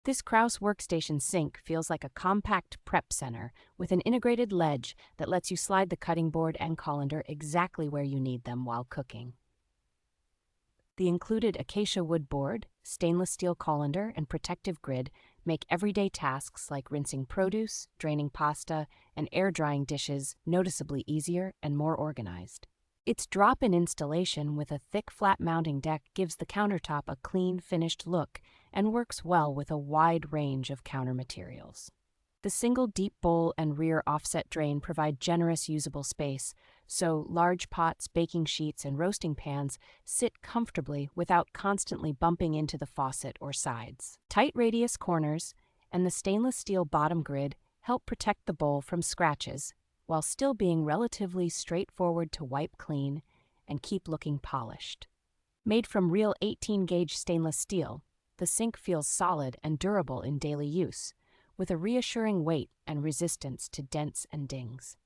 This Kraus Workstation Sink feels like a compact prep center with an integrated ledge that lets you slide the cutting board and colander exactly where you need them while cooking. The included Acacia wood board, stainless steel colander, and protective grid make everyday tasks like rinsing produce, draining pasta, and air drying dishes noticeably easier and more organized. Its drop-in installation with a thick flat mounting deck gives the countertop a clean, finished look and works well with a wide range of counter materials. The single deep bowl and rear offset drain provide generous usable space, so large pots, baking sheets, and roasting pans sit comfortably without constantly bumping into the faucet or sides. Tight radius corners and the stainless steel bottom grid help protect the bowl from scratches, while still being relatively straightforward to wipe clean and keep looking polished. Made from real 18-gauge stainless steel, the sink feels solid and durable in daily use, with a reassuring weight and resistance to dents and dings.